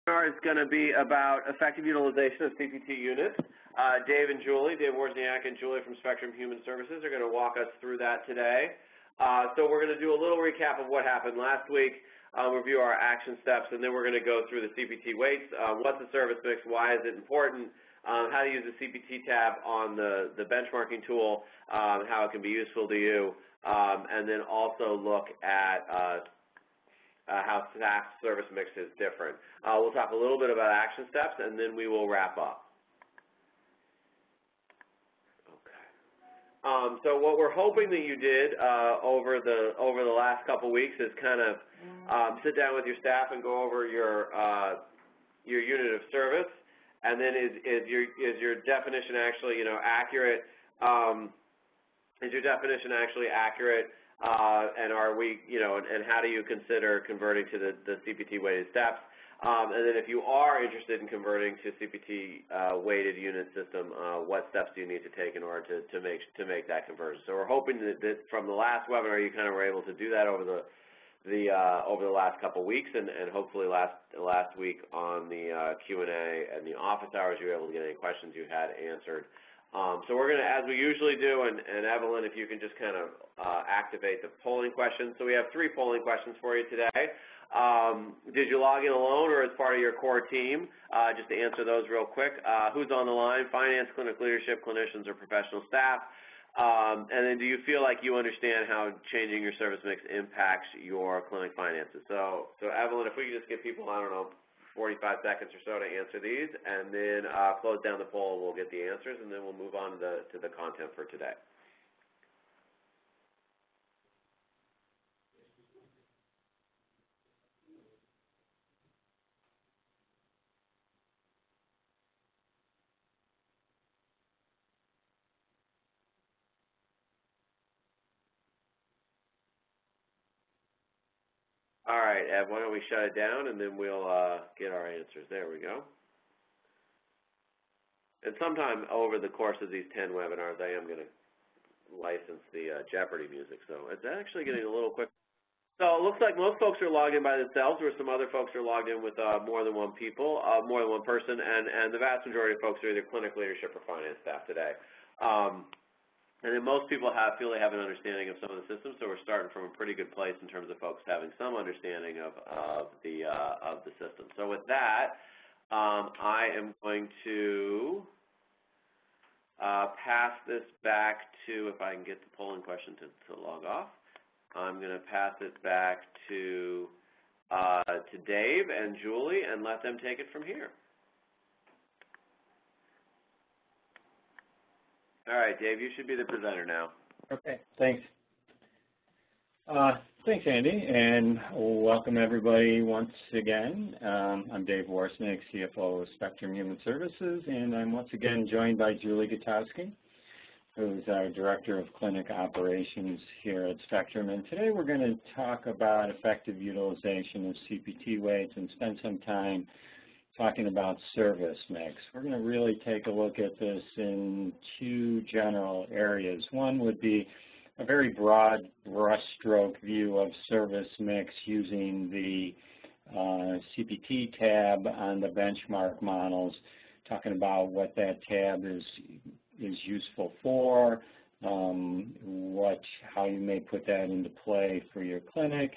Is going to be about effective utilization of CPT units. Dave Wozniak and Julie from Spectrum Human Services are going to walk us through that today. So we're going to do a little recap of what happened last week, review our action steps, and then we're going to go through the CPT weights, what's the service mix, why is it important, how to use the CPT tab on the benchmarking tool, how it can be useful to you, and then also look at how staff service mix is different. We'll talk a little bit about action steps, and then we will wrap up. Okay. So what we're hoping that you did over the last couple weeks is kind of sit down with your staff and go over your unit of service, and then is your definition actually accurate? Is your definition actually accurate? And are we, and how do you consider converting to the CPT weighted steps? And then if you are interested in converting to CPT weighted unit system, what steps do you need to take in order to make that conversion? So we're hoping that from the last webinar you kind of were able to do that over the last couple weeks, and hopefully last week on the Q&A and the office hours you were able to get any questions you had answered. So we're going to, as we usually do, and Evelyn, if you can just kind of activate the polling questions. So we have 3 polling questions for you today. Did you log in alone or as part of your core team? Just to answer those real quick. Who's on the line? Finance, clinical leadership, clinicians, or professional staff? And then do you feel like you understand how changing your service mix impacts your clinic finances? So Evelyn, if we could just give people, I don't know, 45 seconds or so to answer these, and then close down the poll. We'll get the answers, and then we'll move on to the content for today. All right, Ed, why don't we shut it down, and then we'll get our answers. There we go. And sometime over the course of these 10 webinars, I am going to license the Jeopardy music, so it's actually getting a little quick. So it looks like most folks are logged in by themselves, or some other folks are logged in with more than one person, and the vast majority of folks are either clinic leadership or finance staff today. And then most people feel they have an understanding of some of the systems, so we're starting from a pretty good place in terms of folks having some understanding of the system. So with that, I am going to pass this back to, if I can get the polling question to log off, I'm going to pass it back to Dave and Julie and let them take it from here. All right, Dave, you should be the presenter now. Okay, thanks. Thanks, Andy, and welcome everybody once again. I'm Dave Wozniak, CFO of Spectrum Human Services, and I'm once again joined by Julie Gutowski, who's our Director of Clinic Operations here at Spectrum. And today we're going to talk about effective utilization of CPT weights and spend some time talking about service mix. We're going to really take a look at this in 2 general areas. One would be a very broad brushstroke view of service mix using the CPT tab on the benchmark models, talking about what that tab is useful for, how you may put that into play for your clinic.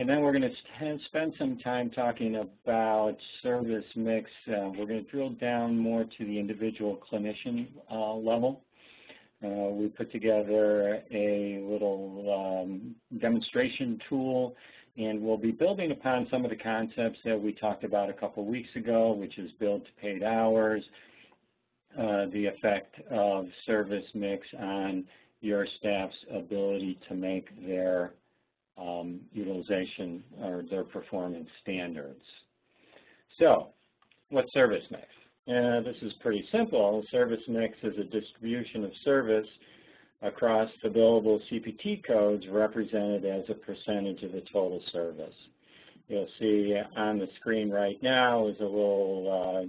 And then we're going to spend some time talking about service mix. We're going to drill down more to the individual clinician level. We put together a little demonstration tool, and we'll be building upon some of the concepts that we talked about a couple weeks ago, which is billed to paid hours, the effect of service mix on your staff's ability to make their utilization or their performance standards. So, what's service mix? This is pretty simple. Service mix is a distribution of service across the billable CPT codes represented as a percentage of the total service. You'll see on the screen right now is a little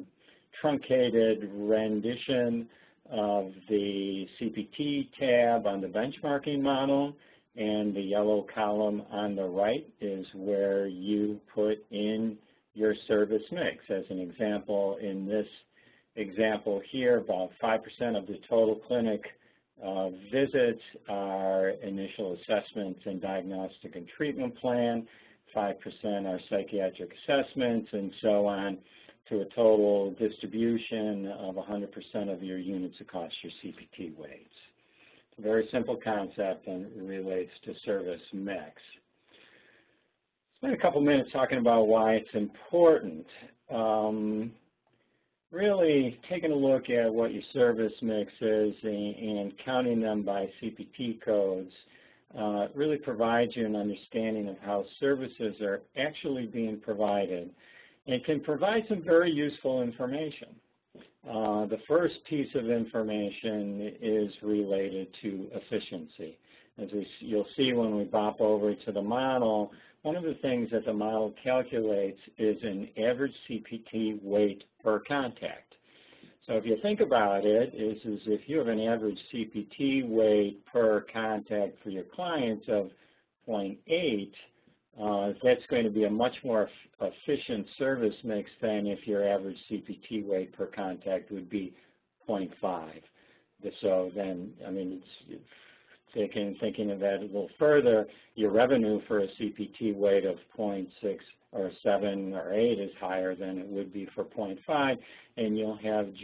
truncated rendition of the CPT tab on the benchmarking model, and the yellow column on the right is where you put in your service mix. As an example, in this example here, about 5% of the total clinic visits are initial assessments and diagnostic and treatment plan, 5% are psychiatric assessments, and so on, to a total distribution of 100% of your units across your CPT weights. It's a very simple concept and it relates to service mix. Spend a couple minutes talking about why it's important. Really taking a look at what your service mix is and counting them by CPT codes really provides you an understanding of how services are actually being provided, and can provide some very useful information. The first piece of information is related to efficiency. As you'll see when we bop over to the model, one of the things that the model calculates is an average CPT weight per contact. So if you think about it, is if you have an average CPT weight per contact for your clients of 0.8, that's going to be a much more efficient service mix than if your average CPT weight per contact would be 0.5. So then, I mean, thinking of that a little further, your revenue for a CPT weight of 0.6 or 7 or 8 is higher than it would be for 0.5, and you'll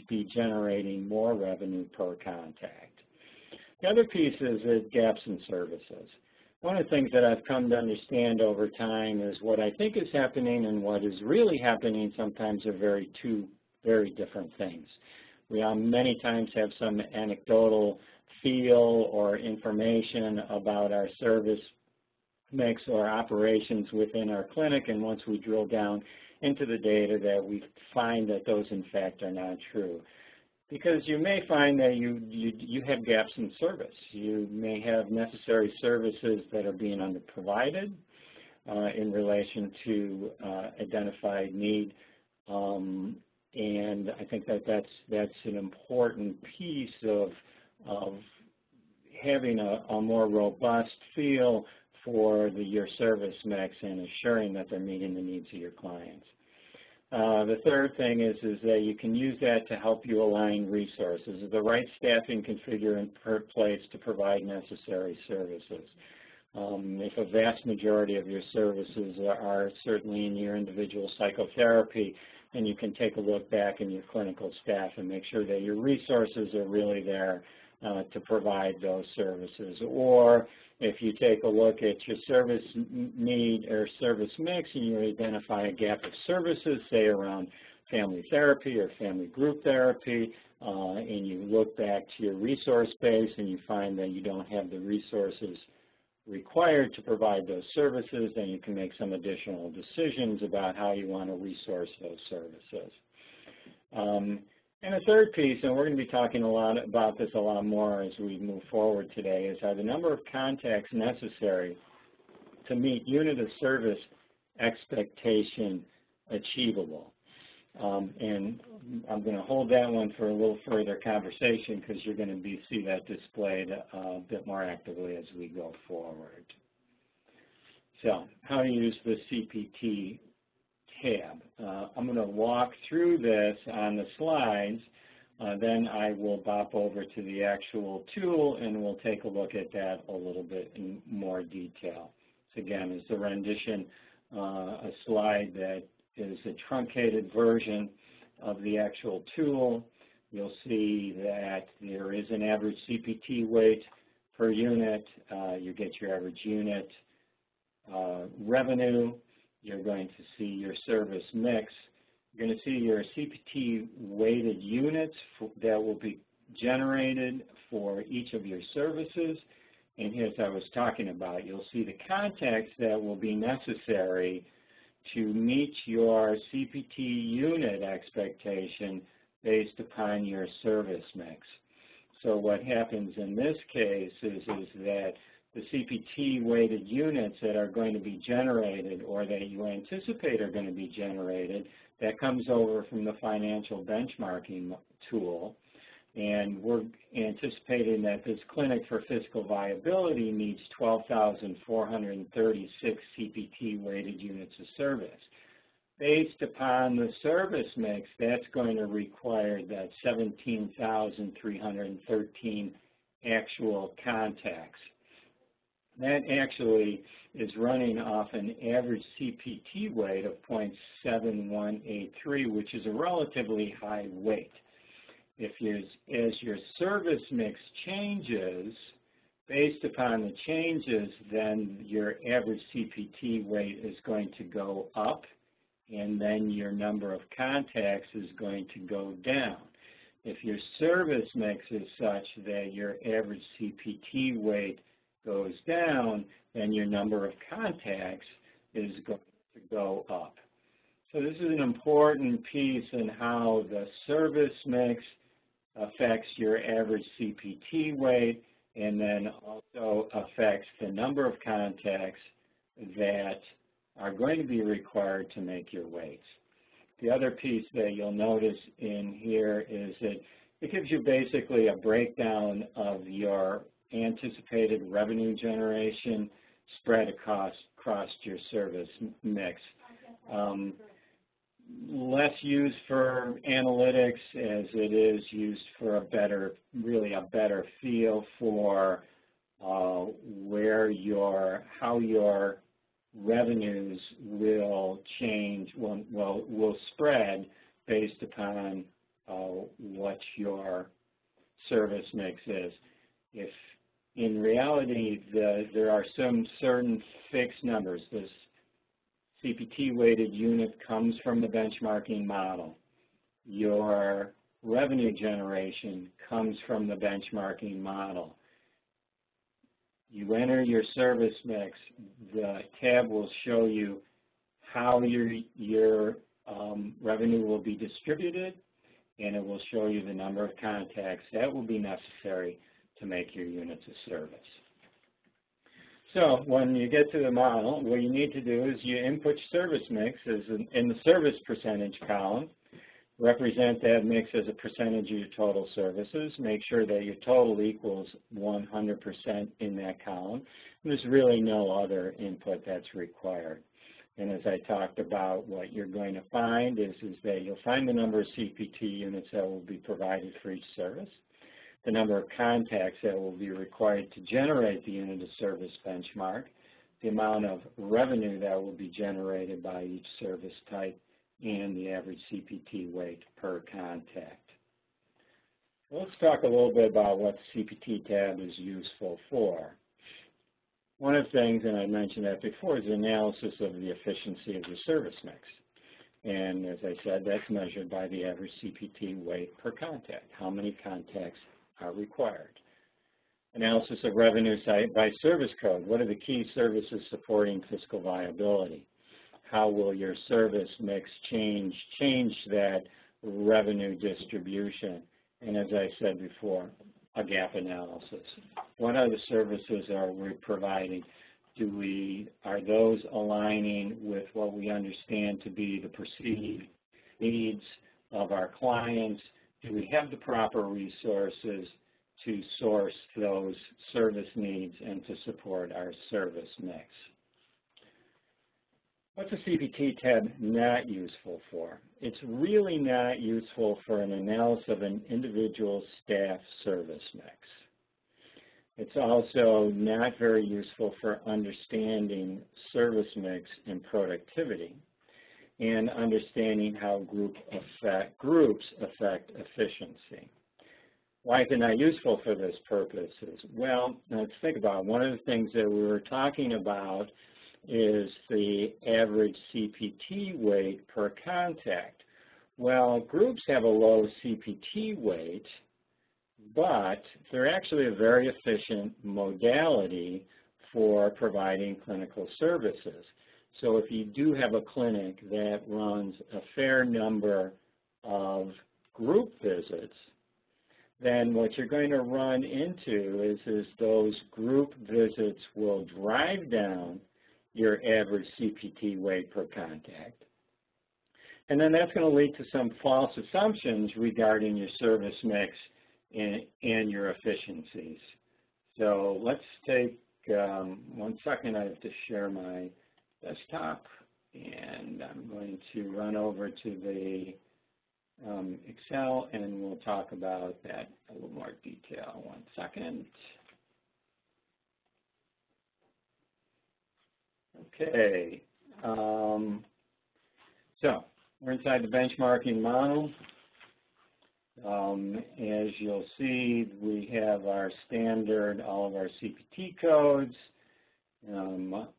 be generating more revenue per contact. The other piece is gaps in services. One of the things that I've come to understand over time is what I think is happening and what is really happening sometimes are two very different things. We many times have some anecdotal feel or information about our service mix or operations within our clinic, and once we drill down into the data, that we find that those in fact are not true. Because you may find that you have gaps in service. You may have necessary services that are being underprovided in relation to identified need, and I think that's an important piece of having a more robust feel for your service mix and assuring that they're meeting the needs of your clients. The third thing is that you can use that to help you align resources, the right staffing configure in place to provide necessary services. If a vast majority of your services are certainly in your individual psychotherapy, then you can take a look back in your clinical staff and make sure that your resources are really there to provide those services. Or if you take a look at your service need or service mix and you identify a gap of services, say around family therapy or family group therapy, and you look back to your resource base and you find that you don't have the resources required to provide those services, then you can make some additional decisions about how you want to resource those services. And a third piece, and we're going to be talking a lot about this a lot more as we move forward today, is the number of contacts necessary to meet unit of service expectation achievable. And I'm going to hold that one for a little further conversation because you're going to see that displayed a bit more actively as we go forward. So, how to use the CPT tab. I'm going to walk through this on the slides, then I will bop over to the actual tool and we'll take a look at that a little bit in more detail. So again, it's a rendition, a slide that is a truncated version of the actual tool. You'll see that there is an average CPT weight per unit. You get your average unit revenue. You're going to see your service mix. You're going to see your CPT weighted units that will be generated for each of your services. And as I was talking about, you'll see the contacts that will be necessary to meet your CPT unit expectation based upon your service mix. So what happens in this case is that the CPT weighted units that are going to be generated or that you anticipate are going to be generated, that comes over from the financial benchmarking tool. And we're anticipating that this clinic for fiscal viability needs 12,436 CPT weighted units of service. based upon the service mix, that's going to require that 17,313 actual contacts. That actually is running off an average CPT weight of 0.7183, which is a relatively high weight. As your service mix changes, based upon the changes, then your average CPT weight is going to go up, and then your number of contacts is going to go down. If your service mix is such that your average CPT weight goes down, then your number of contacts is going to go up. So this is an important piece in how the service mix affects your average CPT weight, and then also affects the number of contacts that are going to be required to make your weights. The other piece that you'll notice in here is that it gives you basically a breakdown of your anticipated revenue generation spread across your service mix. Less used for analytics as it is used for really a better feel for how your revenues will change, will spread based upon what your service mix is. If in reality there are some certain fixed numbers, this CPT-weighted unit comes from the benchmarking model. Your revenue generation comes from the benchmarking model. You enter your service mix, the tab will show you how your revenue will be distributed, and it will show you the number of contacts that will be necessary to make your units of service. So when you get to the model, what you need to do is you input service mix in the service percentage column. Represent that mix as a percentage of your total services. Make sure that your total equals 100% in that column. And there's really no other input that's required. And as I talked about, what you're going to find is that you'll find the number of CPT units that will be provided for each service, the number of contacts that will be required to generate the unit of service benchmark, the amount of revenue that will be generated by each service type, and the average CPT weight per contact. Let's talk a little bit about what CPT Tab is useful for. One of the things, and I mentioned that before, is analysis of the efficiency of the service mix. And as I said, that's measured by the average CPT weight per contact. How many contacts are required? Analysis of revenue by service code. What are the key services supporting fiscal viability? How will your service mix change that revenue distribution? And as I said before, a gap analysis. What other services are we providing? Are those aligning with what we understand to be the perceived needs of our clients? Do we have the proper resources to source those service needs and to support our service mix? What's a CPT tab not useful for? It's really not useful for an analysis of an individual staff service mix. It's also not very useful for understanding service mix and productivity and understanding how groups affect efficiency. Why is it not useful for this purpose? Well, let's think about it. One of the things that we were talking about is the average CPT weight per contact. Well, groups have a low CPT weight, but they're actually a very efficient modality for providing clinical services. So if you do have a clinic that runs a fair number of group visits, then what you're going to run into is those group visits will drive down your average CPT weight per contact. And then that's going to lead to some false assumptions regarding your service mix and your efficiencies. So let's take 1 second. I have to share my desktop, And I'm going to run over to the Excel, and we'll talk about that in a little more detail. 1 second. Okay. So we're inside the benchmarking model. As you'll see, we have our standard, all of our CPT codes,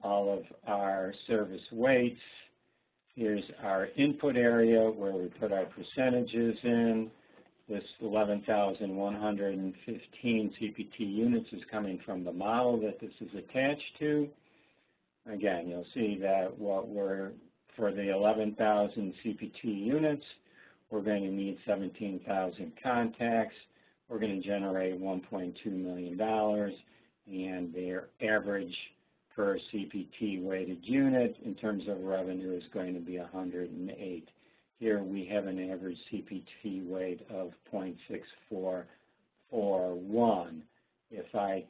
all of our service weights. Here's our input area where we put our percentages in. This 11,115 CPT units is coming from the model that this is attached to. Again, you'll see that for the 11,000 CPT units, we're going to need 17,000 contacts. We're going to generate $1.2 million, and their average per CPT weighted unit in terms of revenue is going to be 108. Here we have an average CPT weight of 0.6441. If I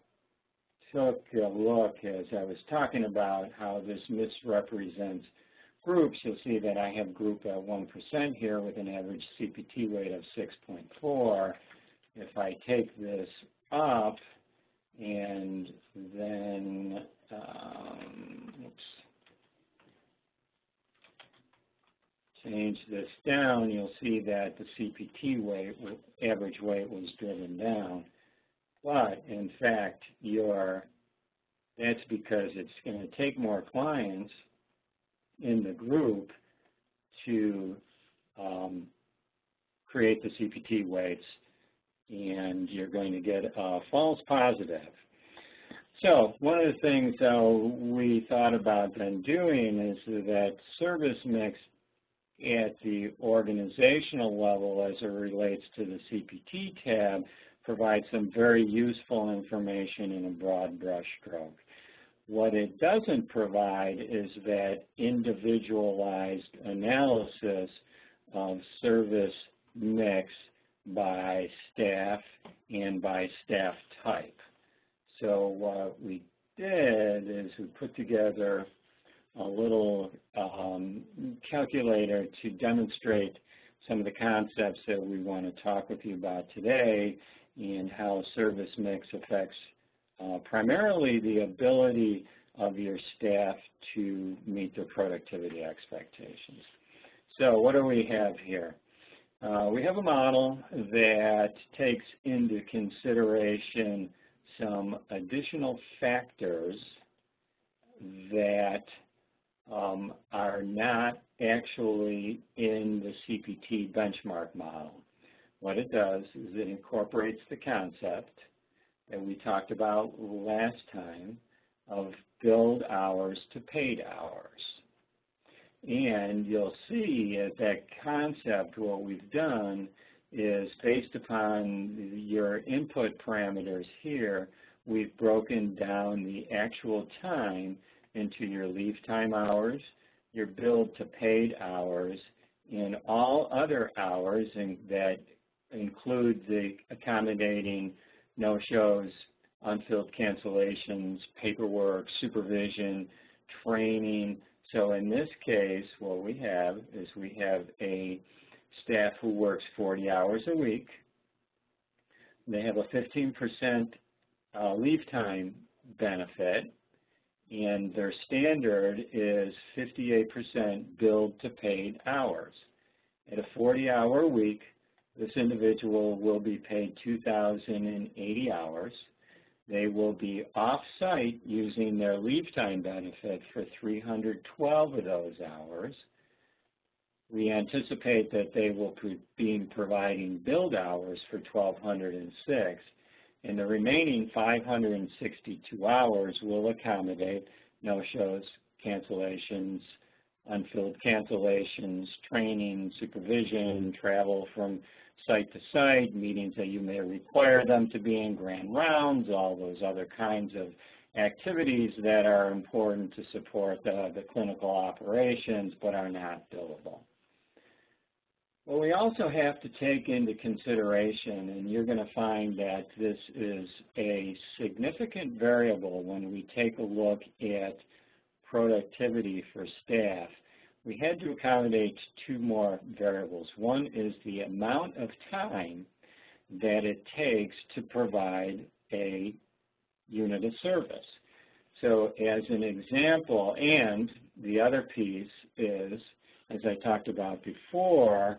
took a look, as I was talking about how this misrepresents groups, you'll see that I have group at 1% here with an average CPT weight of 6.4. If I take this up and then, change this down, you'll see that the CPT weight, average weight, was driven down. But in fact, that's because it's going to take more clients in the group to create the CPT weights, and you're going to get a false positive. So one of the things we thought about then doing is that service mix at the organizational level as it relates to the CPT tab provides some very useful information in a broad brush stroke. What it doesn't provide is that individualized analysis of service mix by staff and by staff type. So what we did is we put together a little calculator to demonstrate some of the concepts that we want to talk with you about today and how service mix affects primarily the ability of your staff to meet their productivity expectations. So what do we have here? We have a model that takes into consideration some additional factors that are not actually in the CPT benchmark model. What it does is it incorporates the concept that we talked about last time of billed hours to paid hours. And you'll see at that concept what we've done is based upon your input parameters here, we've broken down the actual time into your leave time hours, your billed to paid hours, and all other hours that include the accommodating no-shows, unfilled cancellations, paperwork, supervision, training. So in this case, what we have is we have a staff who works 40 hours a week. They have a 15% leave time benefit, and their standard is 58% billed to paid hours. At a 40-hour week, this individual will be paid 2,080 hours. They will be off-site using their leave time benefit for 312 of those hours. We anticipate that they will be providing billed hours for 1,206, and the remaining 562 hours will accommodate no-shows, cancellations, unfilled cancellations, training, supervision, travel from site to site, meetings that you may require them to be in, grand rounds, all those other kinds of activities that are important to support the clinical operations but are not billable. Well, we also have to take into consideration, and you're going to find that this is a significant variable when we take a look at productivity for staff, we had to accommodate two more variables. One is the amount of time that it takes to provide a unit of service. So as an example, and the other piece is, as I talked about before,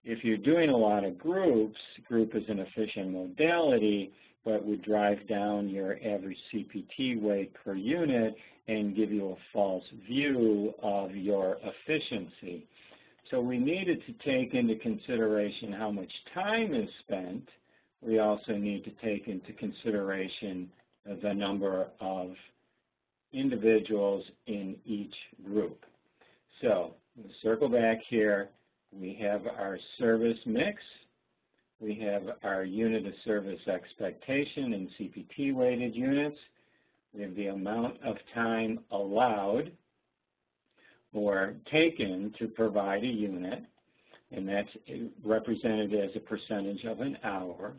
if you're doing a lot of groups, group is an efficient modality, but would drive down your average CPT weight per unit and give you a false view of your efficiency. So we needed to take into consideration how much time is spent. We also need to take into consideration the number of individuals in each group. So we'll circle back here. We have our service mix. We have our unit of service expectation in CPT weighted units. We have the amount of time allowed or taken to provide a unit, and that's represented as a percentage of an hour.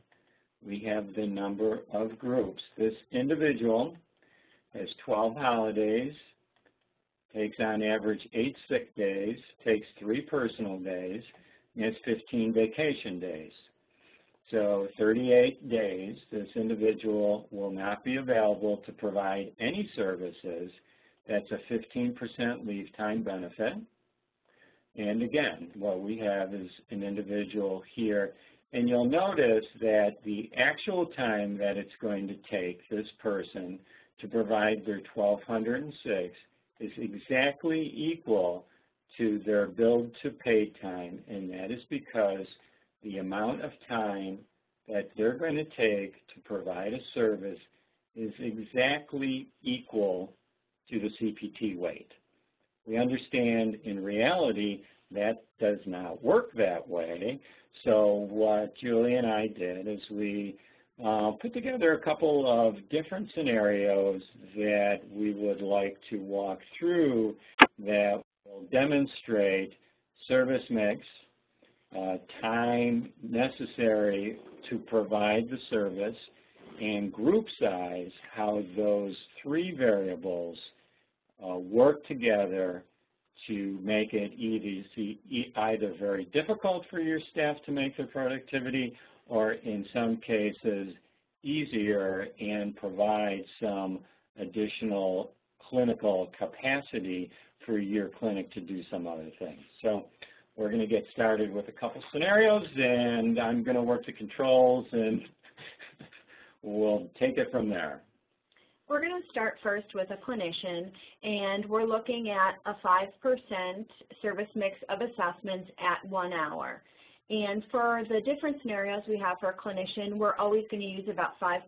We have the number of groups. This individual has 12 holidays, takes on average 8 sick days, takes 3 personal days, and has 15 vacation days. So 38 days, this individual will not be available to provide any services. That's a 15% leave time benefit. And again, what we have is an individual here. And you'll notice that the actual time that it's going to take this person to provide their 1,206 is exactly equal to their billed to paid time, and that is because the amount of time that they're going to take to provide a service is exactly equal to the CPT weight. We understand in reality that does not work that way, so what Julie and I did is we put together a couple of different scenarios that we would like to walk through that will demonstrate service mix, time necessary to provide the service, and group size, how those 3 variables work together to make it either very difficult for your staff to make their productivity, or in some cases easier and provide some additional clinical capacity for your clinic to do some other things. So we're going to get started with a couple scenarios, and I'm going to work the controls, and we'll take it from there. We're going to start first with a clinician, and we're looking at a 5% service mix of assessments at 1 hour. And for the different scenarios we have for a clinician, we're always going to use about 5%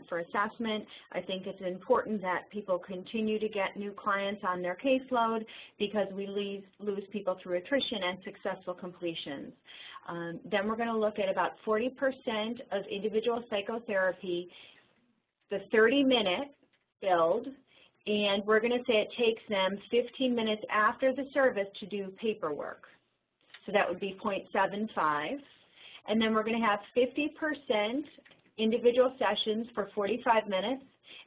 for assessment. I think it's important that people continue to get new clients on their caseload because we lose people through attrition and successful completions. Then we're going to look at about 40% of individual psychotherapy, the 30-minute build, and we're going to say it takes them 15 minutes after the service to do paperwork. So that would be 0.75. And then we're going to have 50% individual sessions for 45 minutes.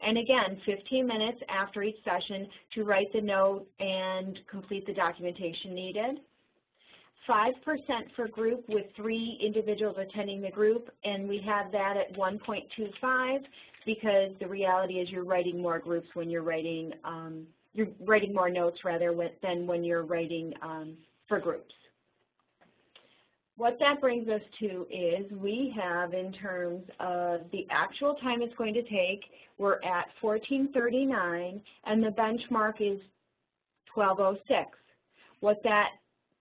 And again, 15 minutes after each session to write the note and complete the documentation needed. 5% for group with 3 individuals attending the group, and we have that at 1.25 because the reality is you're writing more groups when you're writing more notes rather than when you're writing for groups. What that brings us to is we have, in terms of the actual time it's going to take, we're at 1439, and the benchmark is 1206. What that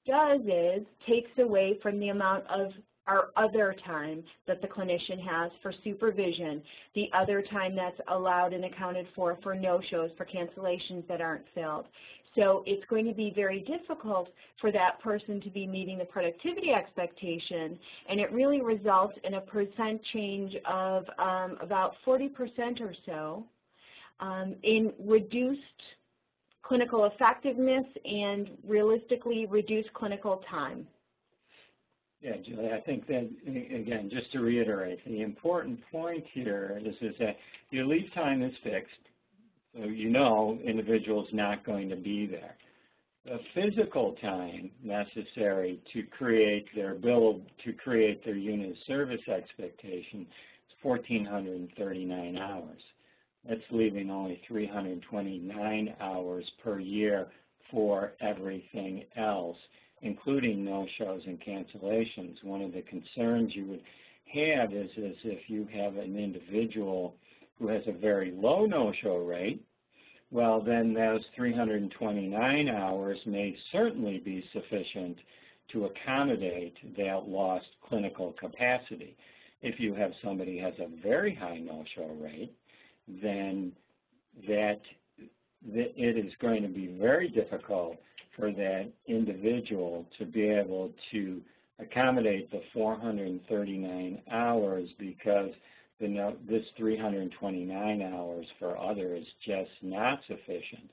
does is takes away from the amount of our other time that the clinician has for supervision, the other time that's allowed and accounted for no-shows, for cancellations that aren't filled. So it's going to be very difficult for that person to be meeting the productivity expectation, and it really results in a percent change of about 40% or so in reduced clinical effectiveness and realistically reduced clinical time. Yeah, Julie, I think that, again, just to reiterate, the important point here is that your leave time is fixed. So you know individual's not going to be there. the physical time necessary to create their unit of service expectation is 1,439 hours. That's leaving only 329 hours per year for everything else, including no-shows and cancellations. One of the concerns you would have is if you have an individual who has a very low no-show rate, well, then those 329 hours may certainly be sufficient to accommodate that lost clinical capacity. If you have somebody who has a very high no-show rate, then it is going to be very difficult for that individual to be able to accommodate the 439 hours because this 329 hours for others is just not sufficient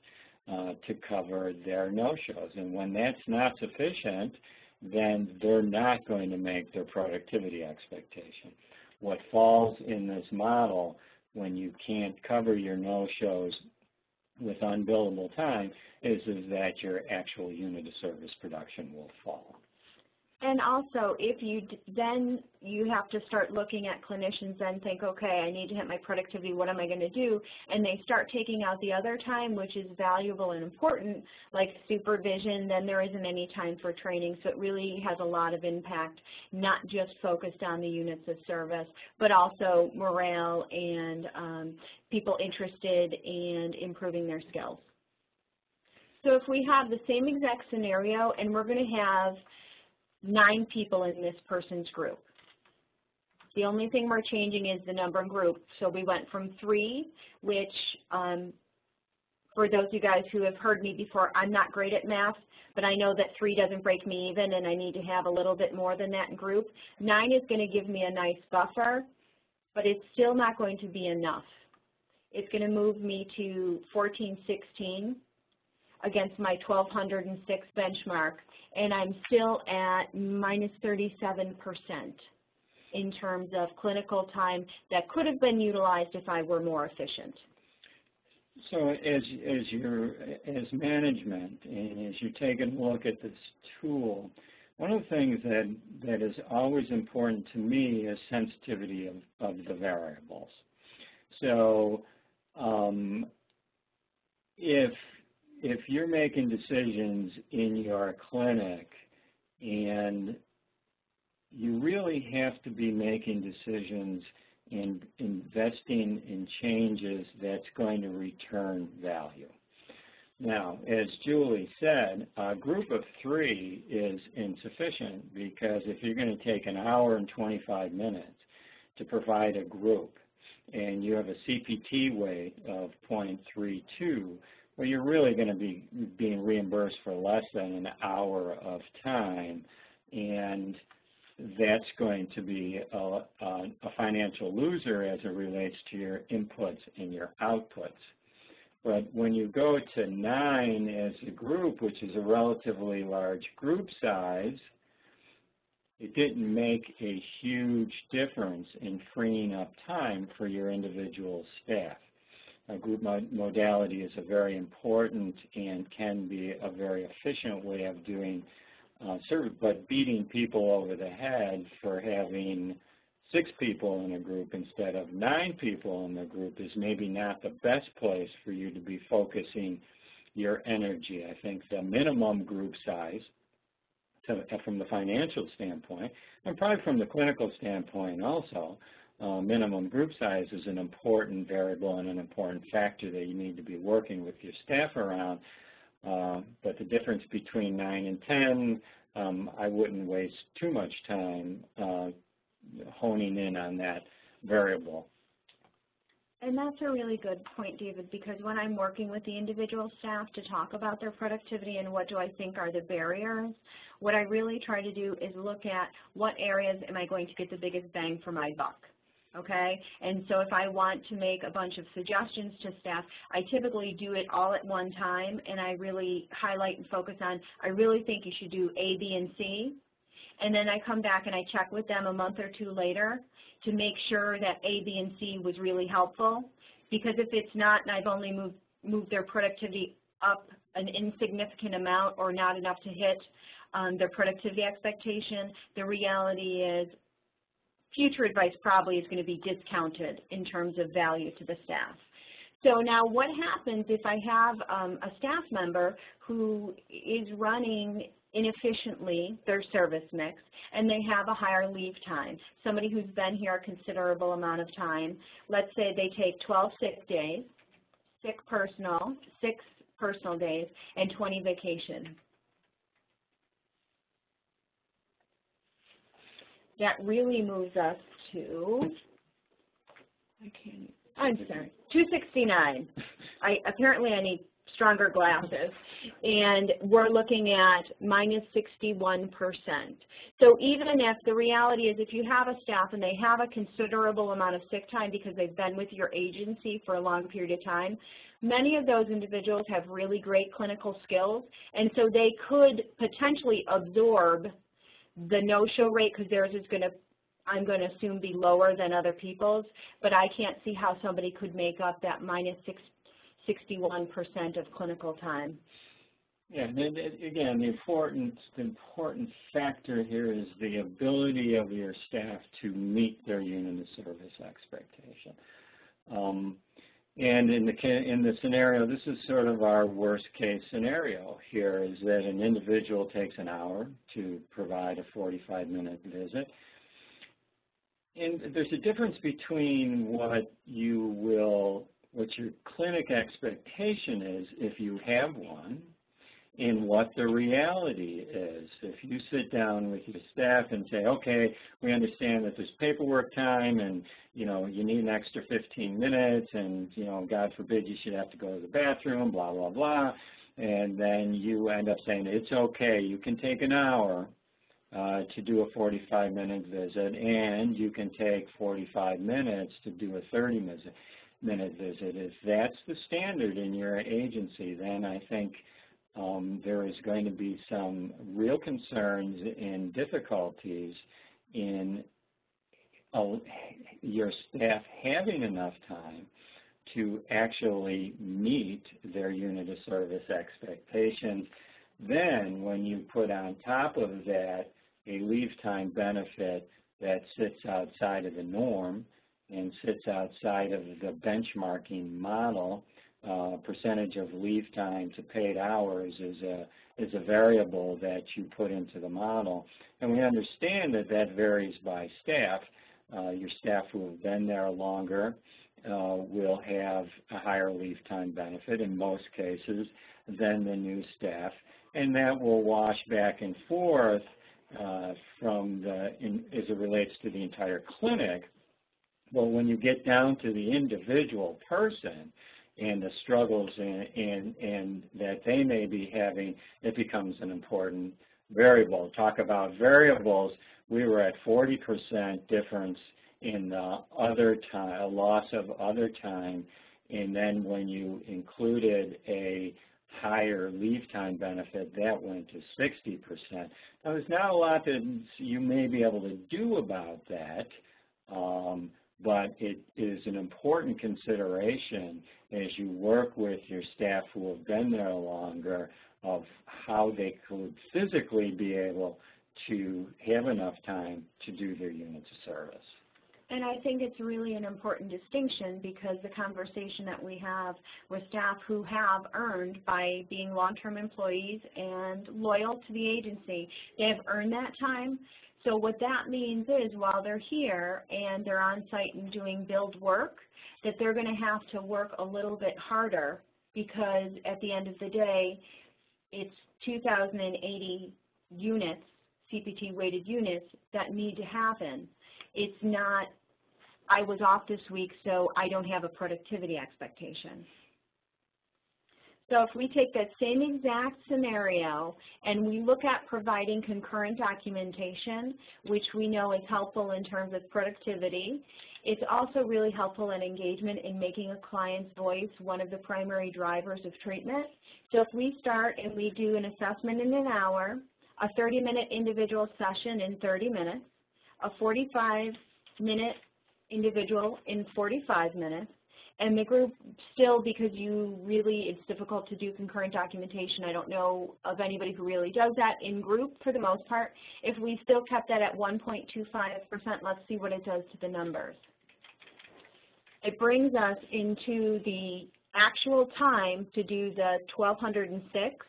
to cover their no-shows. And when that's not sufficient, then they're not going to make their productivity expectation. What falls in this model when you can't cover your no-shows with unbillable time is that your actual unit of service production will fall. And also, if then you have to start looking at clinicians and think, okay, I need to hit my productivity, what am I going to do? And they start taking out the other time, which is valuable and important, like supervision, then there isn't any time for training. So it really has a lot of impact, not just focused on the units of service, but also morale and people interested in improving their skills. So if we have the same exact scenario and we're going to have 9 people in this person's group. The only thing we're changing is the number of groups. So we went from 3, which for those of you guys who have heard me before, I'm not great at math, but I know that 3 doesn't break me even and I need to have a little bit more than that in group. 9 is going to give me a nice buffer, but it's still not going to be enough. It's going to move me to 1416 against my 1,206 benchmark, and I'm still at minus 37% in terms of clinical time that could have been utilized if I were more efficient. So as management and as you're taking a look at this tool, one of the things that is always important to me is sensitivity of the variables. So if you're making decisions in your clinic and you really have to be making decisions and investing in changes that's going to return value. Now, as Julie said, a group of 3 is insufficient because if you're going to take an hour and 25 minutes to provide a group and you have a CPT weight of 0.32, well, you're really going to be being reimbursed for less than an hour of time, and that's going to be a financial loser as it relates to your inputs and your outputs. But when you go to 9 as a group, which is a relatively large group size, it didn't make a huge difference in freeing up time for your individual staff. A group modality is a very important and can be a very efficient way of doing service, but beating people over the head for having 6 people in a group instead of 9 people in the group is maybe not the best place for you to be focusing your energy. I think the minimum group size from the financial standpoint, and probably from the clinical standpoint also, minimum group size is an important variable and an important factor that you need to be working with your staff around. But the difference between 9 and 10, I wouldn't waste too much time honing in on that variable. And that's a really good point, David, because when I'm working with the individual staff to talk about their productivity and what do I think are the barriers, what I really try to do is look at what areas am I going to get the biggest bang for my buck. Okay, and so if I want to make a bunch of suggestions to staff, I typically do it all at one time, and I really highlight and focus on, I really think you should do A, B, and C, and then I come back and I check with them a month or 2 later to make sure that A, B, and C was really helpful, because if it's not and I've only moved their productivity up an insignificant amount or not enough to hit their productivity expectation, the reality is future advice probably is going to be discounted in terms of value to the staff. So now what happens if I have a staff member who is running inefficiently their service mix and they have a higher leave time, somebody who's been here a considerable amount of time, let's say they take 12 sick days, 6 personal days, and 20 vacation. That really moves us to, I'm sorry, 269. Apparently I need stronger glasses. And we're looking at minus 61%. So even if the reality is if you have a staff and they have a considerable amount of sick time because they've been with your agency for a long period of time, many of those individuals have really great clinical skills, and so they could potentially absorb the no-show rate because theirs is going to, I'm going to assume, be lower than other people's, but I can't see how somebody could make up that minus 61% of clinical time. Yeah, and again, the important factor here is the ability of your staff to meet their unit of service expectation. And in the scenario, this is sort of our worst case scenario here, is that an individual takes an hour to provide a 45-minute visit. And there's a difference between what your clinic expectation is, if you have one, and what the reality is. If you sit down with your staff and say, okay, we understand that there's paperwork time and, you know, you need an extra 15 minutes and, you know, God forbid you should have to go to the bathroom, blah, blah, blah, and then you end up saying, it's okay, you can take an hour to do a 45-minute visit, and you can take 45 minutes to do a 30-minute visit. If that's the standard in your agency, then I think there is going to be some real concerns and difficulties in your staff having enough time to actually meet their unit of service expectations. Then when you put on top of that a leave time benefit that sits outside of the norm and sits outside of the benchmarking model, percentage of leave time to paid hours is a variable that you put into the model. And we understand that that varies by staff. Your staff who have been there longer will have a higher leave time benefit in most cases than the new staff, and that will wash back and forth as it relates to the entire clinic. But when you get down to the individual person and the struggles and that they may be having, it becomes an important variable. Talk about variables, we were at 40% difference in the other time, a loss of other time, and then when you included a higher leave time benefit, that went to 60%. Now, there's not a lot that you may be able to do about that, but it is an important consideration as you work with your staff who have been there longer of how they could physically be able to have enough time to do their units of service. And I think it's really an important distinction because the conversation that we have with staff who have earned by being long-term employees and loyal to the agency, they have earned that time. So what that means is while they're here and they're on site and doing billed work, that they're going to have to work a little bit harder because at the end of the day, it's 2,080 units, CPT-weighted units, that need to happen. It's not, I was off this week, so I don't have a productivity expectation. So if we take that same exact scenario and we look at providing concurrent documentation, which we know is helpful in terms of productivity, it's also really helpful in engagement in making a client's voice one of the primary drivers of treatment. So if we start and we do an assessment in an hour, a 30-minute individual session in 30 minutes, a 45-minute individual in 45 minutes, And the group still, because it's difficult to do concurrent documentation. I don't know of anybody who really does that in group for the most part. If we still kept that at 1.25%, let's see what it does to the numbers. It brings us into the actual time to do the 1,206,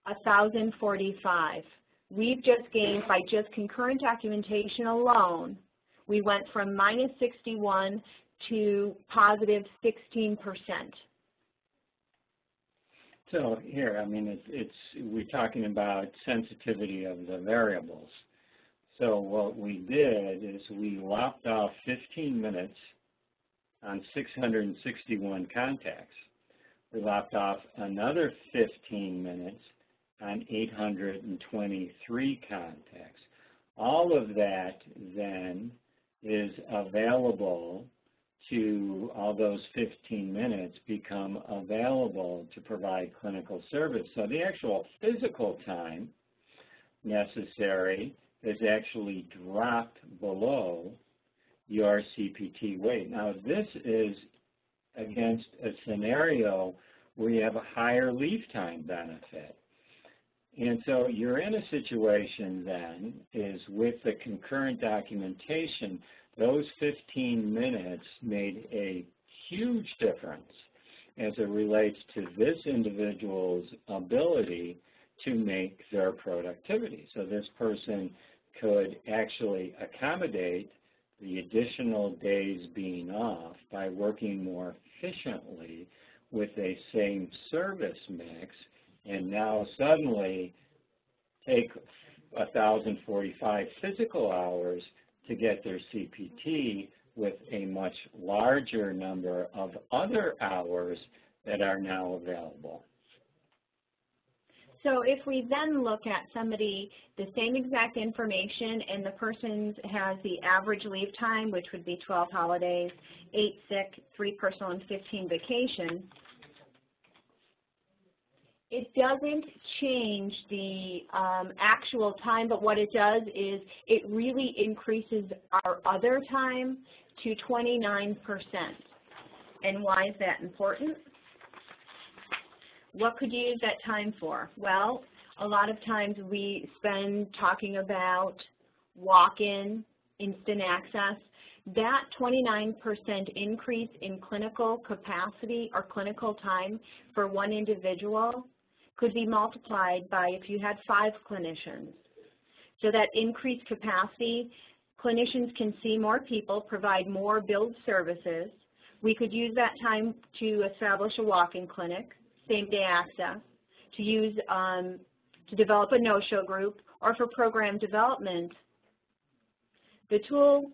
1,045. We've just gained, by just concurrent documentation alone, we went from minus 61 to positive 16%. So here, I mean, we're talking about sensitivity of the variables. So what we did is we lopped off 15 minutes on 661 contacts. We lopped off another 15 minutes on 823 contacts. All of that then is available to, all those 15 minutes become available to provide clinical service. So the actual physical time necessary is actually dropped below your CPT weight. Now this is against a scenario where you have a higher leave time benefit. And so you're in a situation then is with the concurrent documentation, those 15 minutes made a huge difference as it relates to this individual's ability to make their productivity. So this person could actually accommodate the additional days being off by working more efficiently with a same service mix, and now suddenly take 1,045 physical hours to get their CPT with a much larger number of other hours that are now available. So if we then look at somebody, the same exact information, and the person has the average leave time, which would be 12 holidays, 8 sick, 3 personal, and 15 vacation, it doesn't change the actual time, but what it does is it really increases our other time to 29%. And why is that important? What could you use that time for? Well, a lot of times we spend talking about walk-in, instant access. That 29% increase in clinical capacity or clinical time for one individual could be multiplied by if you had 5 clinicians. So that increased capacity, clinicians can see more people, provide more billed services. We could use that time to establish a walk-in clinic, same-day access, to use to develop a no-show group, or for program development. The tool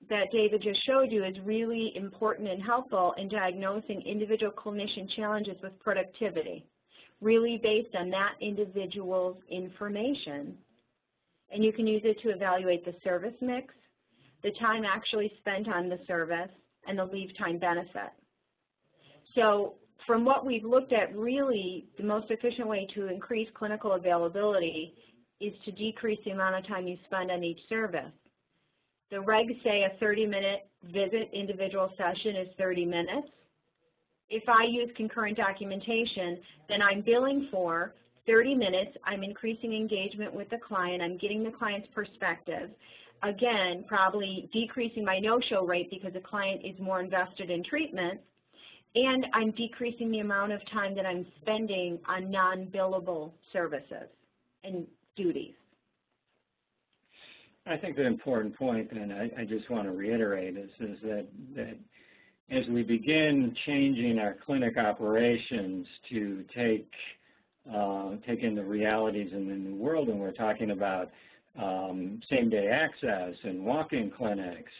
that David just showed you is really important and helpful in diagnosing individual clinician challenges with productivity, really based on that individual's information. And you can use it to evaluate the service mix, the time actually spent on the service, and the leave time benefit. So from what we've looked at, really the most efficient way to increase clinical availability is to decrease the amount of time you spend on each service. The regs say a 30-minute visit individual session is 30 minutes. If I use concurrent documentation, then I'm billing for 30 minutes. I'm increasing engagement with the client. I'm getting the client's perspective. Again, probably decreasing my no-show rate because the client is more invested in treatment. And I'm decreasing the amount of time that I'm spending on non-billable services and duties. I think the important point, and I just want to reiterate, is that as we begin changing our clinic operations to take in the realities in the new world, and we're talking about same-day access and walk-in clinics,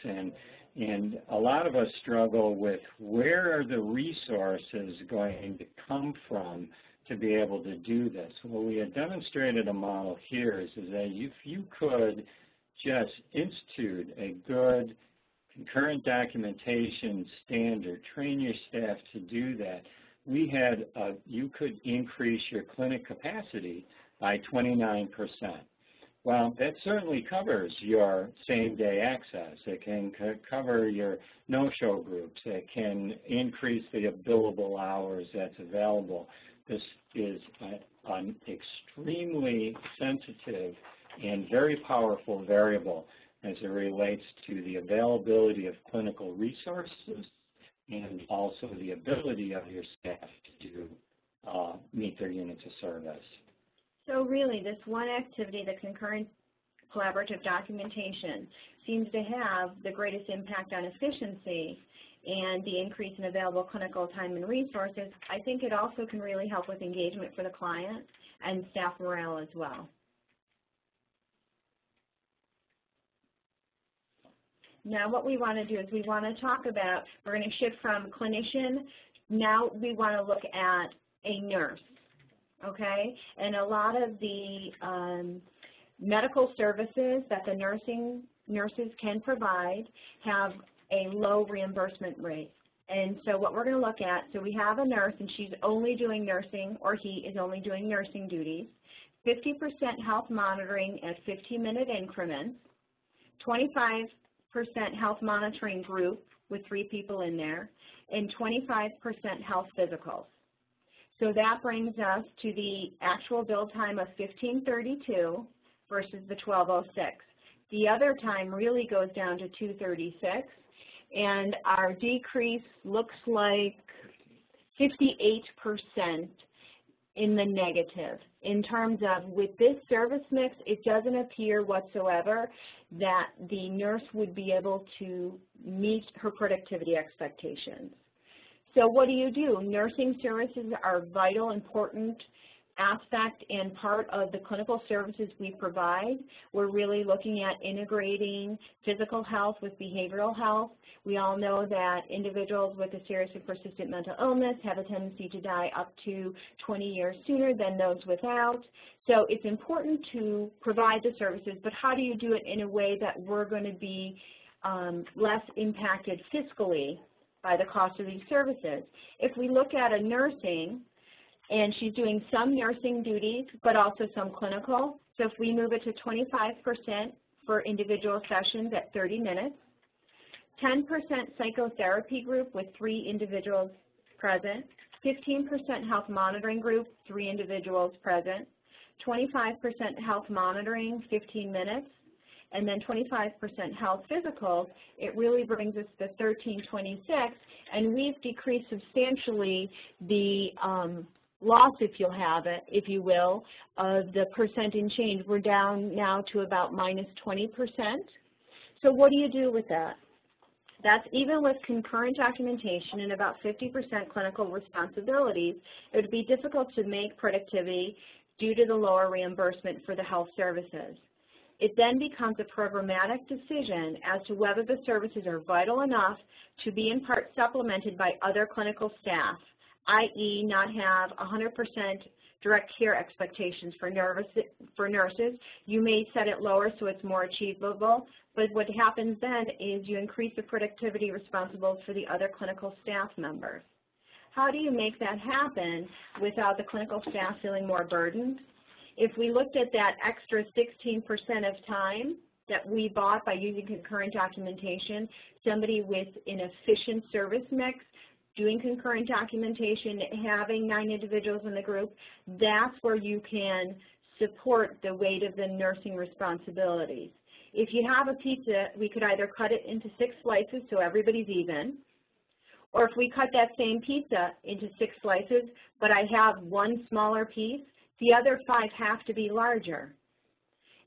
and a lot of us struggle with where are the resources going to come from to be able to do this. Well, we have demonstrated a model here is that if you could just institute a good concurrent documentation standard, train your staff to do that, you could increase your clinic capacity by 29%. Well, that certainly covers your same-day access. It can cover your no-show groups. It can increase the billable hours that's available. This is an extremely sensitive and very powerful variable as it relates to the availability of clinical resources and also the ability of your staff to meet their units of service. So really, this one activity, the concurrent collaborative documentation, seems to have the greatest impact on efficiency and the increase in available clinical time and resources. I think it also can really help with engagement for the client and staff morale as well. Now what we want to do is we want to talk about, we're going to shift from clinician, now we want to look at a nurse. Okay, and a lot of the medical services that the nurses can provide have a low reimbursement rate. And so what we're going to look at, so we have a nurse and she's only doing nursing, or he is only doing nursing duties, 50% health monitoring at 15-minute increments, 25% health monitoring group with 3 people in there, and 25% health physicals. So that brings us to the actual build time of 15:32 versus the 12:06. The other time really goes down to 2:36, and our decrease looks like 58% in the negative. In terms of, with this service mix, it doesn't appear whatsoever that the nurse would be able to meet her productivity expectations. So what do? Nursing services are a vital, important aspect and part of the clinical services we provide. We're really looking at integrating physical health with behavioral health. We all know that individuals with a serious and persistent mental illness have a tendency to die up to 20 years sooner than those without. So it's important to provide the services, but how do you do it in a way that we're going to be less impacted fiscally by the cost of these services? If we look at a nursing, and she's doing some nursing duties, but also some clinical. So if we move it to 25% for individual sessions at 30 minutes, 10% psychotherapy group with 3 individuals present, 15% health monitoring group, 3 individuals present, 25% health monitoring, 15 minutes, and then 25% health physicals, it really brings us to 1326, and we've decreased substantially the loss, if you'll have it, if you will, of the percent in change. We're down now to about minus 20%. So what do you do with that? That's even with concurrent documentation and about 50% clinical responsibilities. It would be difficult to make productivity due to the lower reimbursement for the health services. It then becomes a programmatic decision as to whether the services are vital enough to be in part supplemented by other clinical staff, i.e. not have 100% direct care expectations for nurses. You may set it lower so it's more achievable, but what happens then is you increase the productivity responsible for the other clinical staff members. How do you make that happen without the clinical staff feeling more burdened? If we looked at that extra 16% of time that we bought by using concurrent documentation, somebody with an efficient service mix, doing concurrent documentation, having 9 individuals in the group, that's where you can support the weight of the nursing responsibilities. If you have a pizza, we could either cut it into 6 slices so everybody's even, or if we cut that same pizza into 6 slices, but I have 1 smaller piece, the other 5 have to be larger.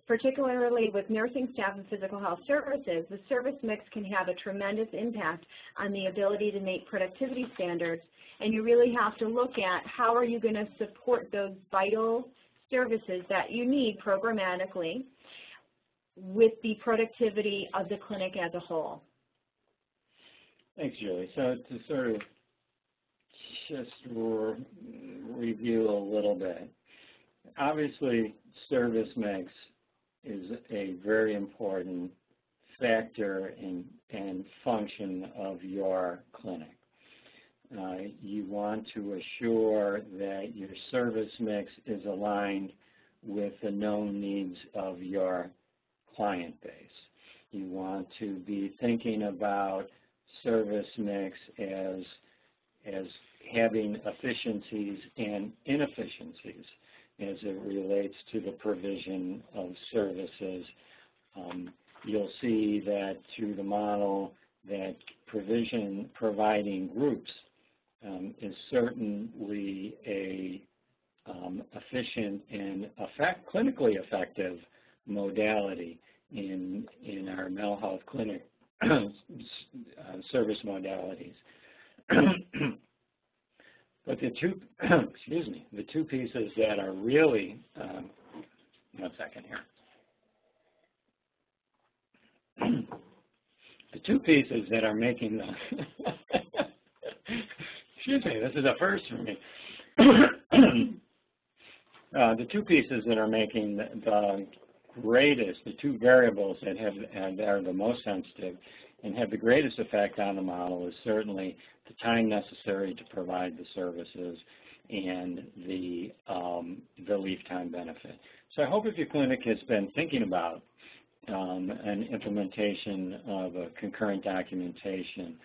Particularly with nursing staff and physical health services, the service mix can have a tremendous impact on the ability to meet productivity standards, and you really have to look at how are you going to support those vital services that you need programmatically with the productivity of the clinic as a whole. Thanks, Julie. So to sort of just review a little bit, obviously service mix is a very important factor and function of your clinic. You want to assure that your service mix is aligned with the known needs of your client base. You want to be thinking about service mix as having efficiencies and inefficiencies as it relates to the provision of services. You'll see that through the model that providing groups is certainly a efficient and clinically effective modality in our mental health clinic service modalities. But the two pieces that are really, one second here. The two pieces that are making the, excuse me, this is a first for me. The two pieces that are making the greatest, the two variables that are the most sensitive and have the greatest effect on the model is certainly the time necessary to provide the services and the leave time benefit. So I hope if your clinic has been thinking about an implementation of a concurrent documentation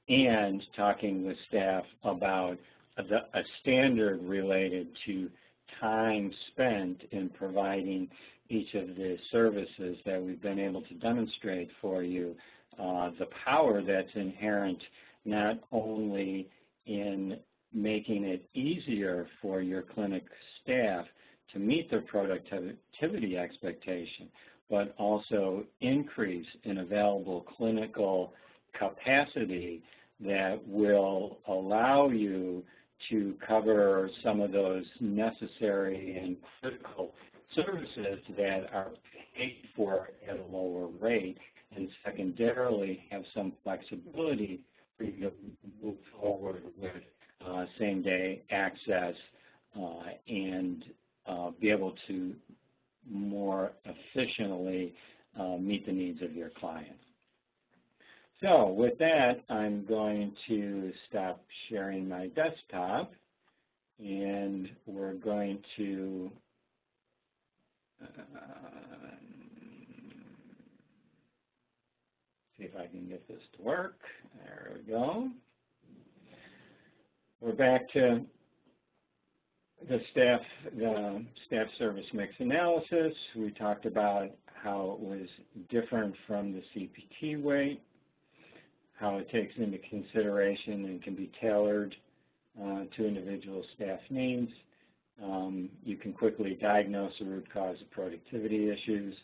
and talking with staff about a standard related to time spent in providing each of the services that we've been able to demonstrate for you, the power that's inherent not only in making it easier for your clinic staff to meet their productivity expectation, but also increase in available clinical capacity that will allow you to cover some of those necessary and critical services that are paid for at a lower rate, and secondarily have some flexibility for you to move forward with same-day access and be able to more efficiently meet the needs of your client. So with that, I'm going to stop sharing my desktop, and we're going to see if I can get this to work. There we go. We're back to the staff service mix analysis. We talked about how it was different from the CPT weight, how it takes into consideration and can be tailored to individual staff needs. You can quickly diagnose the root cause of productivity issues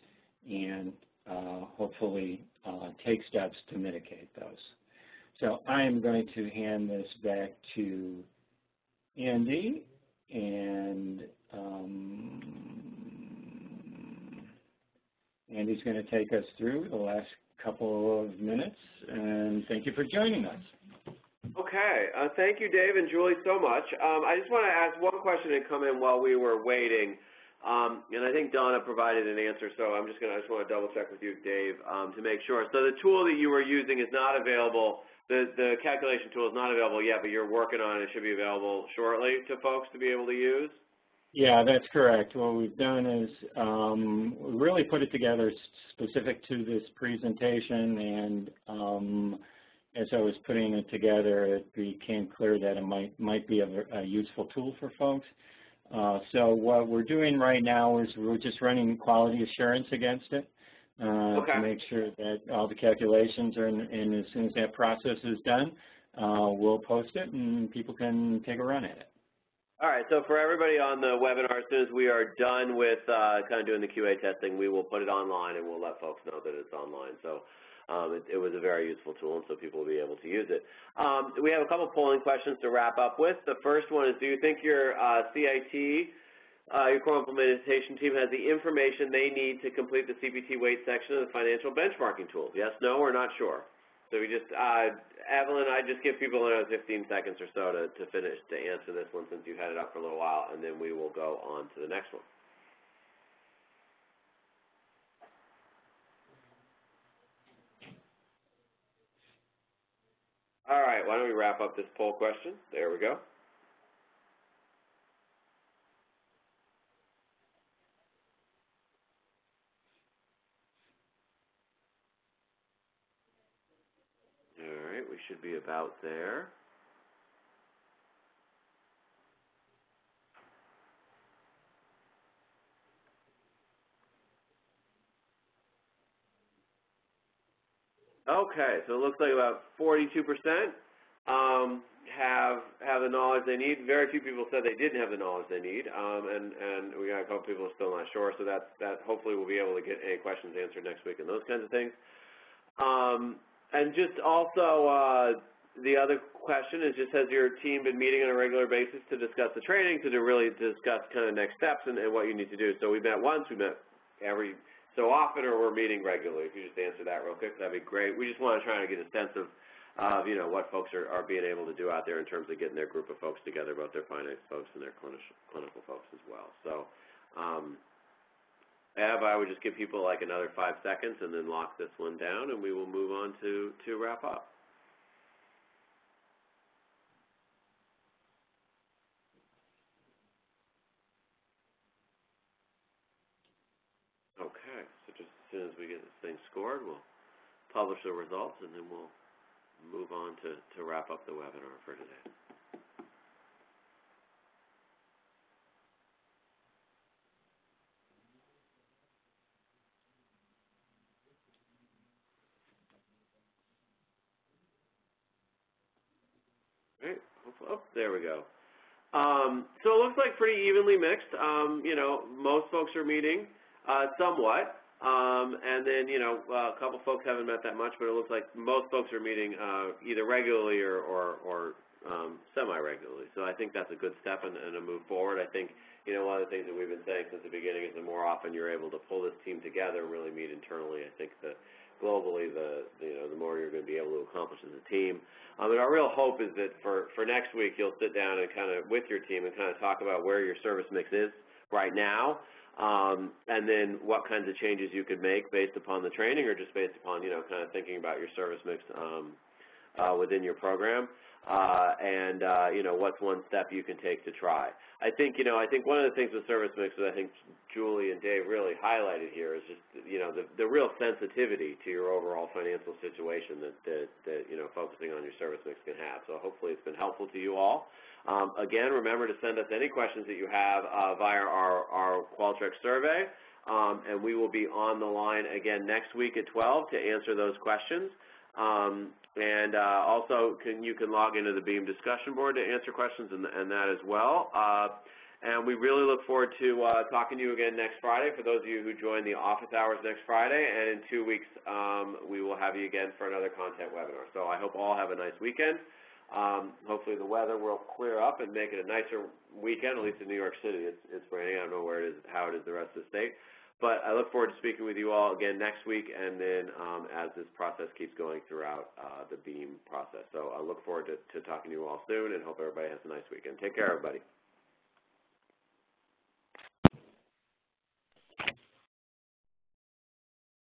and hopefully take steps to mitigate those. So I am going to hand this back to Andy, and Andy's going to take us through the last couple of minutes, and thank you for joining us. Okay, thank you, Dave and Julie, so much. I just want to ask one question that come in while we were waiting, and I think Donna provided an answer, so I just want to double check with you, Dave, to make sure. So the tool that you were using is not available. The calculation tool is not available yet, but you're working on it. It should be available shortly to folks to be able to use? Yeah, that's correct. What we've done is we really put it together specific to this presentation, and as I was putting it together, it became clear that it might be a useful tool for folks. So what we're doing right now is we're just running quality assurance against it. To make sure that all the calculations are in, and as soon as that process is done, we'll post it and people can take a run at it. All right, so for everybody on the webinar, as soon as we are done with kind of doing the QA testing, we will put it online and we'll let folks know that it's online. So it was a very useful tool, and so people will be able to use it. We have a couple polling questions to wrap up with. The first one is, do you think your CIT, your core implementation team, has the information they need to complete the CPT weight section of the financial benchmarking tools? Yes, no, or not sure? So we just, Evelyn, I just give people another 15 seconds or so to answer this one, since you've had it up for a little while, and then we will go on to the next one. All right, why don't we wrap up this poll question? There we go. should be about there. Okay, so it looks like about 42% have the knowledge they need. Very few people said they didn't have the knowledge they need, and we got a couple people still not sure. So that hopefully we'll be able to get any questions answered next week and those kinds of things. And just also the other question is just, has your team been meeting on a regular basis to discuss the training, to really discuss kind of next steps and what you need to do? So we met once, we met every so often, or we're meeting regularly. If you just answer that real quick, that'd be great. We just want to try to get a sense of you know, what folks are being able to do out there in terms of getting their group of folks together, both their finance folks and their clinical folks as well. So I would just give people like another 5 seconds and then lock this one down, and we will move on to wrap up. Okay, so just as soon as we get this thing scored, we'll publish the results, and then we'll move on to wrap up the webinar for today. Right. Oh, there we go. So it looks like pretty evenly mixed. You know, most folks are meeting somewhat, and then, you know, a couple folks haven't met that much, but it looks like most folks are meeting either regularly or semi-regularly. So I think that's a good step and a move forward. I think, you know, one of the things that we've been saying since the beginning is the more often you're able to pull this team together and really meet internally, I think globally, you know, the more you're going to be able to accomplish as a team. And our real hope is that for next week, you'll sit down and kind of with your team and kind of talk about where your service mix is right now, and then what kinds of changes you could make based upon the training, or just based upon, you know, kind of thinking about your service mix within your program, and you know, what's one step you can take to try. I think, you know, one of the things with service mix that I think Julie and Dave really highlighted here is just, you know, the real sensitivity to your overall financial situation that you know, focusing on your service mix can have. So hopefully it's been helpful to you all. Again, remember to send us any questions that you have via our Qualtrics survey, and we will be on the line again next week at 12 to answer those questions. And also, you can log into the BEAM discussion board to answer questions and that as well. And we really look forward to talking to you again next Friday, for those of you who join the office hours next Friday. And in 2 weeks, we will have you again for another content webinar. So I hope all have a nice weekend. Hopefully the weather will clear up and make it a nicer weekend, at least in New York City. It's raining. I don't know where it is, how it is the rest of the state. But I look forward to speaking with you all again next week, and then as this process keeps going throughout the BEAM process. So I look forward to talking to you all soon, and hope everybody has a nice weekend. Take care, everybody.